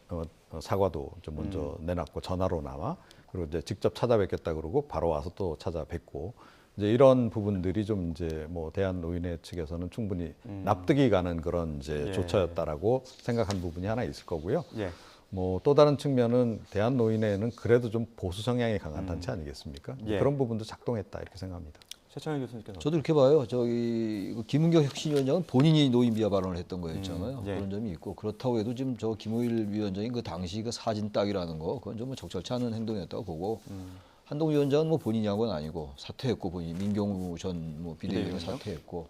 사과도 좀 먼저 내놨고 전화로나마, 그리고 이제 직접 찾아뵙겠다 그러고 바로 와서 또 찾아뵙고, 이제 이런 부분들이 좀 이제 뭐 대한노인회 측에서는 충분히 납득이 가는 그런 이제 조처였다라고 생각한 부분이 하나 있을 거고요. 예. 뭐 또 다른 측면은 대한노인회는 그래도 좀 보수 성향이 강한 단체 아니겠습니까? 예. 그런 부분도 작동했다 이렇게 생각합니다. 최창일 교수님께서 저도 이렇게 봐요. 저기 김은경 혁신위원장은 본인이 노인 비하 발언을 했던 거였잖아요. 예. 그런 점이 있고 그렇다고 해도 지금 저 김호일 위원장이 그 당시 그 사진 따기라는 거 그건 좀 적절치 않은 행동이었다고 보고 한동 위원장은 뭐 본인이 한 건 아니고 사퇴했고 본인 민경우 전 뭐 비대위원장 사퇴했고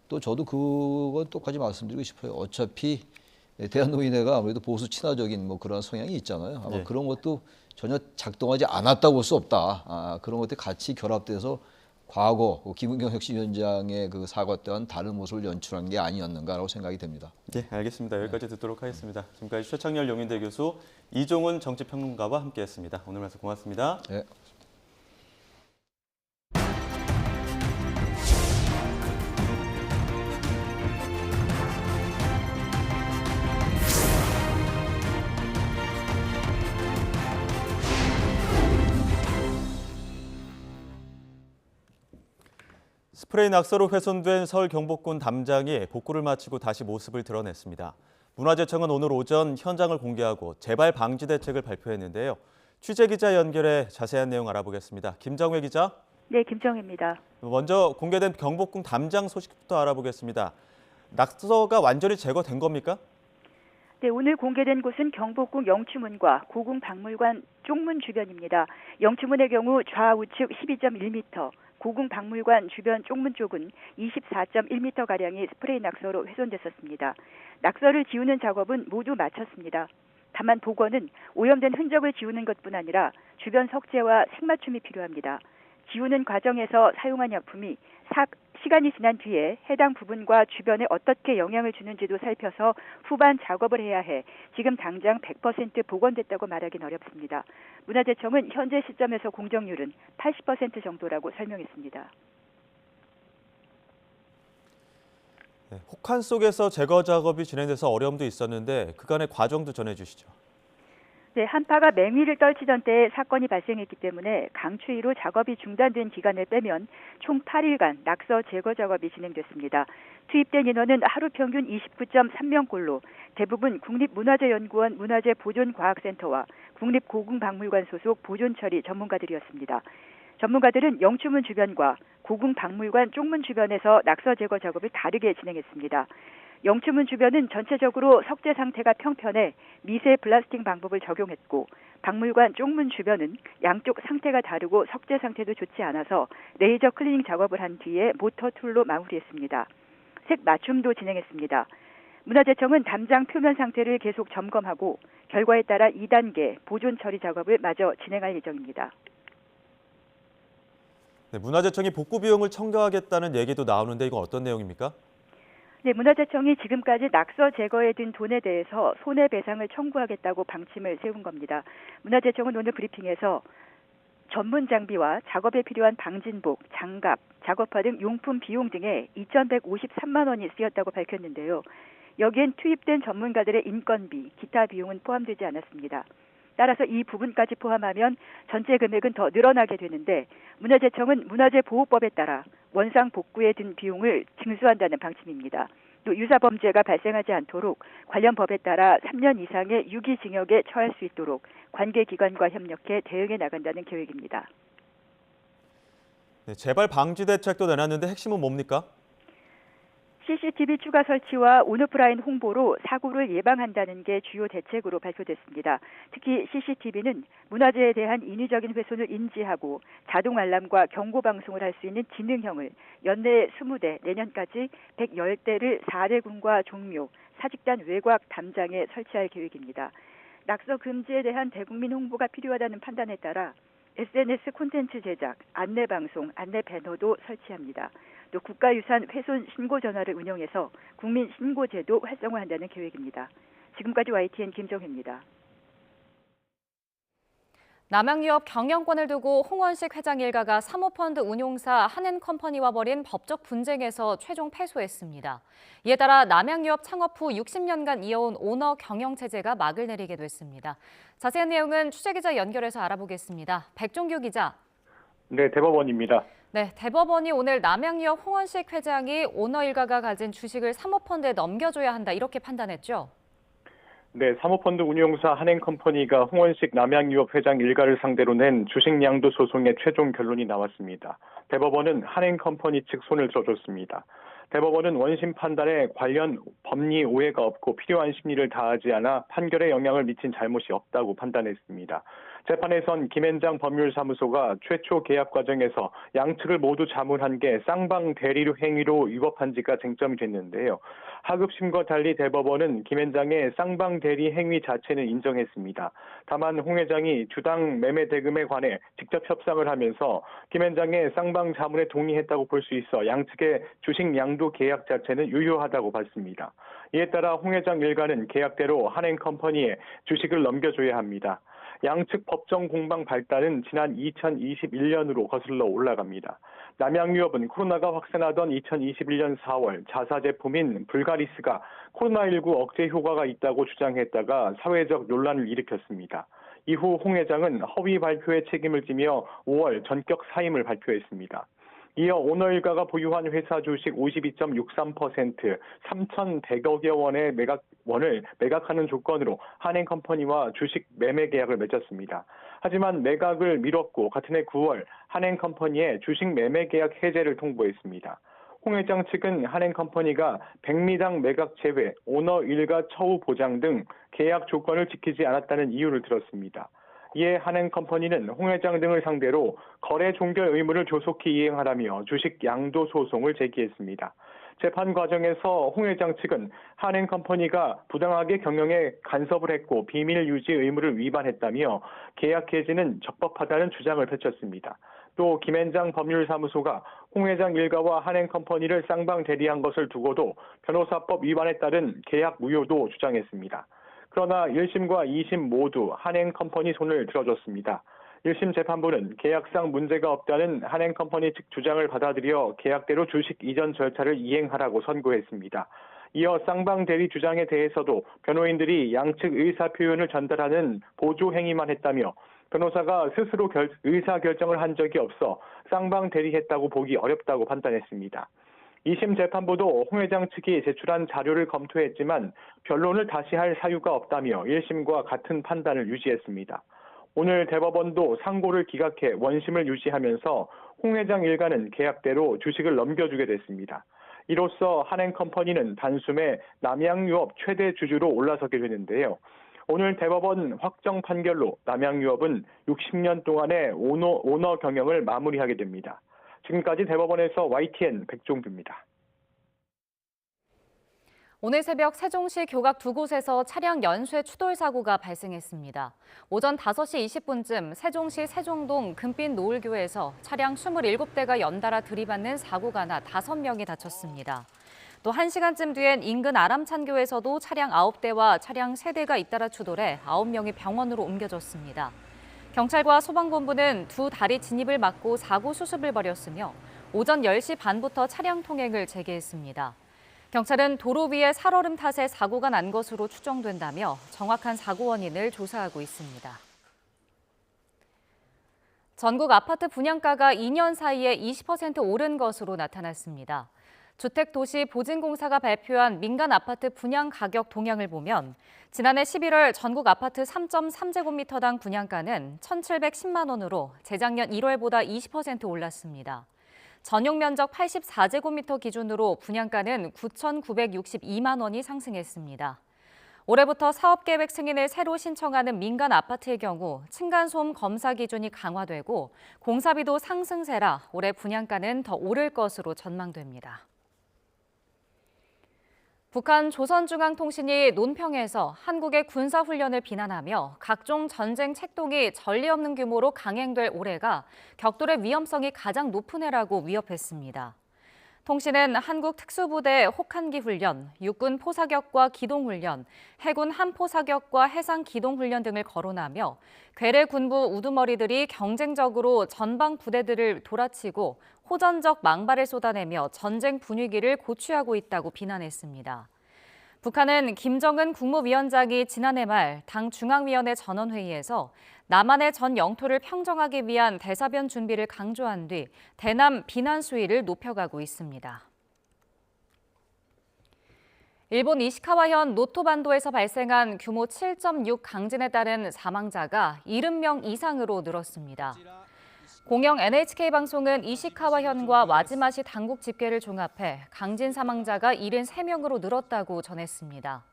또 저도 그건 똑같이 말씀드리고 싶어요. 어차피 대한노인회가 아무래도 보수 친화적인 뭐 그런 성향이 있잖아요. 아마 그런 것도 전혀 작동하지 않았다고 볼 수 없다. 그런 것들이 같이 결합돼서 과거 김은경 혁신위원장의 그 사과 때와는 다른 모습을 연출한 게 아니었는가라고 생각이 됩니다. 네, 알겠습니다. 여기까지 듣도록 하겠습니다. 지금까지 최창렬 용인대 교수, 이종훈 정치평론가와 함께했습니다. 오늘 말씀 고맙습니다. 네. 스프레이 낙서로 훼손된 서울 경복궁 담장이 복구를 마치고 다시 모습을 드러냈습니다. 문화재청은 오늘 오전 현장을 공개하고 재발 방지 대책을 발표했는데요. 취재기자 연결해 자세한 내용 알아보겠습니다. 김정회 기자. 네, 김정혜입니다. 먼저 공개된 경복궁 담장 소식부터 알아보겠습니다. 낙서가 완전히 제거된 겁니까? 네, 오늘 공개된 곳은 경복궁 영추문과 고궁박물관 쪽문 주변입니다. 영추문의 경우 좌우측 12.1m, 고궁박물관 주변 쪽문 쪽은 24.1m가량이 스프레이 낙서로 훼손됐었습니다. 낙서를 지우는 작업은 모두 마쳤습니다. 다만 복원은 오염된 흔적을 지우는 것뿐 아니라 주변 석재와 색맞춤이 필요합니다. 지우는 과정에서 사용한 약품이 시간이 지난 뒤에 해당 부분과 주변에 어떻게 영향을 주는지도 살펴서 후반 작업을 해야 해 지금 당장 100% 복원됐다고 말하기는 어렵습니다. 문화재청은 현재 시점에서 공정률은 80% 정도라고 설명했습니다. 네, 혹한 속에서 제거 작업이 진행돼서 어려움도 있었는데 그간의 과정도 전해주시죠. 네, 한파가 맹위를 떨치던 때에 사건이 발생했기 때문에 강추위로 작업이 중단된 기간을 빼면 총 8일간 낙서 제거 작업이 진행됐습니다. 투입된 인원은 하루 평균 29.3명꼴로 대부분 국립문화재연구원 문화재보존과학센터와 국립고궁박물관 소속 보존처리 전문가들이었습니다. 전문가들은 영추문 주변과 고궁박물관 쪽문 주변에서 낙서 제거 작업을 다르게 진행했습니다. 영추문 주변은 전체적으로 석재 상태가 평편해 미세 블라스팅 방법을 적용했고 박물관 쪽문 주변은 양쪽 상태가 다르고 석재 상태도 좋지 않아서 레이저 클리닝 작업을 한 뒤에 모터 툴로 마무리했습니다. 색 맞춤도 진행했습니다. 문화재청은 담장 표면 상태를 계속 점검하고 결과에 따라 2단계 보존 처리 작업을 마저 진행할 예정입니다. 네, 문화재청이 복구 비용을 청구하겠다는 얘기도 나오는데 이건 어떤 내용입니까? 네, 문화재청이 지금까지 낙서 제거에 든 돈에 대해서 손해배상을 청구하겠다고 방침을 세운 겁니다. 문화재청은 오늘 브리핑에서 전문 장비와 작업에 필요한 방진복, 장갑, 작업화 등 용품 비용 등에 2,153만 원이 쓰였다고 밝혔는데요. 여기엔 투입된 전문가들의 인건비, 기타 비용은 포함되지 않았습니다. 따라서 이 부분까지 포함하면 전체 금액은 더 늘어나게 되는데 문화재청은 문화재보호법에 따라 원상 복구에 든 비용을 징수한다는 방침입니다. 또 유사범죄가 발생하지 않도록 관련 법에 따라 3년 이상의 유기징역에 처할 수 있도록 관계기관과 협력해 대응해 나간다는 계획입니다. 네, 재발 방지 대책도 내놨는데 핵심은 뭡니까? CCTV 추가 설치와 온오프라인 홍보로 사고를 예방한다는 게 주요 대책으로 발표됐습니다. 특히 CCTV는 문화재에 대한 인위적인 훼손을 인지하고 자동 알람과 경고 방송을 할 수 있는 지능형을 연내 20대, 내년까지 110대를 4대군과 종묘, 사직단 외곽 담장에 설치할 계획입니다. 낙서 금지에 대한 대국민 홍보가 필요하다는 판단에 따라 SNS 콘텐츠 제작, 안내 방송, 안내 배너도 설치합니다. 또 국가유산 훼손 신고 전화를 운영해서 국민 신고 제도 활성화한다는 계획입니다. 지금까지 YTN 김정혜입니다. 남양유업 경영권을 두고 홍원식 회장 일가가 사모펀드 운용사 한엔컴퍼니와 벌인 법적 분쟁에서 최종 패소했습니다. 이에 따라 남양유업 창업 후 60년간 이어온 오너 경영 체제가 막을 내리게 됐습니다. 자세한 내용은 취재기자 연결해서 알아보겠습니다. 백종규 기자. 네, 대법원입니다. 네, 대법원이 오늘 남양유업 홍원식 회장이 오너 일가가 가진 주식을 사모펀드에 넘겨줘야 한다 이렇게 판단했죠? 네, 사모펀드 운용사 한엔컴퍼니가 홍원식 남양유업 회장 일가를 상대로 낸 주식 양도 소송의 최종 결론이 나왔습니다. 대법원은 한엔컴퍼니 측 손을 들어줬습니다. 대법원은 원심 판단에 관련 법리 오해가 없고 필요한 심리를 다하지 않아 판결에 영향을 미친 잘못이 없다고 판단했습니다. 재판에선 김앤장 법률사무소가 최초 계약 과정에서 양측을 모두 자문한 게 쌍방 대리류 행위로 위법한지가 쟁점이 됐는데요. 하급심과 달리 대법원은 김앤장의 쌍방 대리 행위 자체는 인정했습니다. 다만 홍 회장이 주당 매매 대금에 관해 직접 협상을 하면서 김앤장의 쌍방 자문에 동의했다고 볼 수 있어 양측의 주식 양도 계약 자체는 유효하다고 봤습니다. 이에 따라 홍 회장 일가는 계약대로 한엔컴퍼니에 주식을 넘겨줘야 합니다. 양측 법정 공방 발단은 지난 2021년으로 거슬러 올라갑니다. 남양유업은 코로나가 확산하던 2021년 4월 자사 제품인 불가리스가 코로나19 억제 효과가 있다고 주장했다가 사회적 논란을 일으켰습니다. 이후 홍 회장은 허위 발표에 책임을 지며 5월 전격 사임을 발표했습니다. 이어 오너 일가가 보유한 회사 주식 52.63% 3,100억여 원의 원을 매각하는 조건으로 한엔컴퍼니와 주식 매매 계약을 맺었습니다. 하지만 매각을 미뤘고 같은 해 9월 한엔컴퍼니에 주식 매매 계약 해제를 통보했습니다. 홍 회장 측은 한엔컴퍼니가 백미당 매각 제외, 오너 일가 처우 보장 등 계약 조건을 지키지 않았다는 이유를 들었습니다. 이에 한엔컴퍼니는 홍 회장 등을 상대로 거래 종결 의무를 조속히 이행하라며 주식 양도 소송을 제기했습니다. 재판 과정에서 홍 회장 측은 한엔컴퍼니가 부당하게 경영에 간섭을 했고 비밀 유지 의무를 위반했다며 계약 해지는 적법하다는 주장을 펼쳤습니다. 또 김앤장 법률사무소가 홍 회장 일가와 한엔컴퍼니를 쌍방 대리한 것을 두고도 변호사법 위반에 따른 계약 무효도 주장했습니다. 그러나 1심과 2심 모두 한엔컴퍼니 손을 들어줬습니다. 1심 재판부는 계약상 문제가 없다는 한엔컴퍼니 측 주장을 받아들여 계약대로 주식 이전 절차를 이행하라고 선고했습니다. 이어 쌍방 대리 주장에 대해서도 변호인들이 양측 의사 표현을 전달하는 보조 행위만 했다며 변호사가 스스로 의사 결정을 한 적이 없어 쌍방 대리했다고 보기 어렵다고 판단했습니다. 2심 재판부도 홍 회장 측이 제출한 자료를 검토했지만 변론을 다시 할 사유가 없다며 1심과 같은 판단을 유지했습니다. 오늘 대법원도 상고를 기각해 원심을 유지하면서 홍 회장 일가는 계약대로 주식을 넘겨주게 됐습니다. 이로써 한엔컴퍼니는 단숨에 남양유업 최대 주주로 올라서게 되는데요. 오늘 대법원 확정 판결로 남양유업은 60년 동안의 오너 경영을 마무리하게 됩니다. 지금까지 대법원에서 YTN 백종규입니다. 오늘 새벽 세종시 교각 두 곳에서 차량 연쇄 추돌 사고가 발생했습니다. 오전 5시 20분쯤 세종시 세종동 금빛 노을교에서 차량 27대가 연달아 들이받는 사고가 나 5명이 다쳤습니다. 또 1시간쯤 뒤엔 인근 아람찬교에서도 차량 9대와 차량 3대가 잇따라 추돌해 9명이 병원으로 옮겨졌습니다. 경찰과 소방본부는 두 다리 진입을 막고 사고 수습을 벌였으며 오전 10시 반부터 차량 통행을 재개했습니다. 경찰은 도로 위에 살얼음 탓에 사고가 난 것으로 추정된다며 정확한 사고 원인을 조사하고 있습니다. 전국 아파트 분양가가 2년 사이에 20% 오른 것으로 나타났습니다. 주택도시보증공사가 발표한 민간 아파트 분양 가격 동향을 보면 지난해 11월 전국 아파트 3.3제곱미터당 분양가는 1,710만 원으로 재작년 1월보다 20% 올랐습니다. 전용 면적 84제곱미터 기준으로 분양가는 9,962만 원이 상승했습니다. 올해부터 사업계획 승인을 새로 신청하는 민간 아파트의 경우 층간소음 검사 기준이 강화되고 공사비도 상승세라 올해 분양가는 더 오를 것으로 전망됩니다. 북한 조선중앙통신이 논평에서 한국의 군사훈련을 비난하며 각종 전쟁 책동이 전례 없는 규모로 강행될 올해가 격돌의 위험성이 가장 높은 해라고 위협했습니다. 통신은 한국특수부대 혹한기 훈련, 육군 포사격과 기동훈련, 해군 함포사격과 해상기동훈련 등을 거론하며 괴뢰 군부 우두머리들이 경쟁적으로 전방 부대들을 돌아치고 호전적 망발을 쏟아내며 전쟁 분위기를 고취하고 있다고 비난했습니다. 북한은 김정은 국무위원장이 지난해 말 당 중앙위원회 전원회의에서 남한의 전 영토를 평정하기 위한 대사변 준비를 강조한 뒤 대남 비난 수위를 높여가고 있습니다. 일본 이시카와현 노토반도에서 발생한 규모 7.6 강진에 따른 사망자가 70명 이상으로 늘었습니다. 공영 NHK 방송은 이시카와현과 와지마시 당국 집계를 종합해 강진 사망자가 73명으로 늘었다고 전했습니다.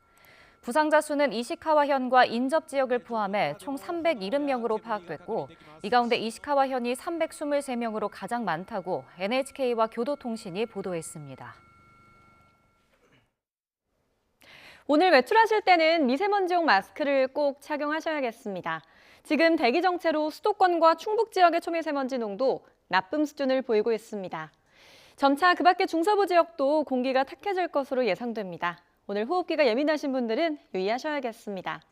부상자 수는 이시카와현과 인접 지역을 포함해 총 370명으로 파악됐고 이 가운데 이시카와현이 323명으로 가장 많다고 NHK와 교도통신이 보도했습니다. 오늘 외출하실 때는 미세먼지용 마스크를 꼭 착용하셔야겠습니다. 지금 대기 정체로 수도권과 충북 지역의 초미세먼지 농도 나쁨 수준을 보이고 있습니다. 점차 그 밖의 중서부 지역도 공기가 탁해질 것으로 예상됩니다. 오늘 호흡기가 예민하신 분들은 유의하셔야겠습니다.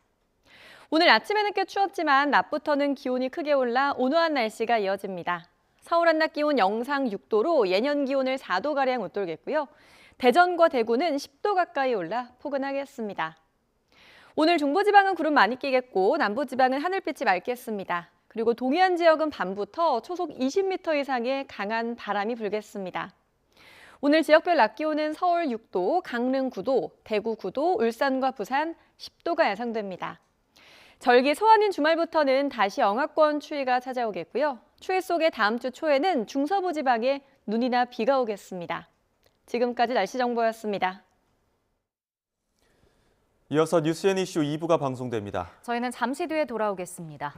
오늘 아침에는 꽤 추웠지만 낮부터는 기온이 크게 올라 온화한 날씨가 이어집니다. 서울 한낮 기온 영상 6도로 예년 기온을 4도가량 웃돌겠고요. 대전과 대구는 10도 가까이 올라 포근하겠습니다. 오늘 중부지방은 구름 많이 끼겠고 남부지방은 하늘빛이 맑겠습니다. 그리고 동해안 지역은 밤부터 초속 20m 이상의 강한 바람이 불겠습니다. 오늘 지역별 낮 기온은 서울 6도, 강릉 9도, 대구 9도, 울산과 부산 10도가 예상됩니다. 절기 소환인 주말부터는 다시 영하권 추위가 찾아오겠고요. 추위 속에 다음 주 초에는 중서부 지방에 눈이나 비가 오겠습니다. 지금까지 날씨 정보였습니다. 이어서 뉴스 앤 이슈 2부가 방송됩니다. 저희는 잠시 뒤에 돌아오겠습니다.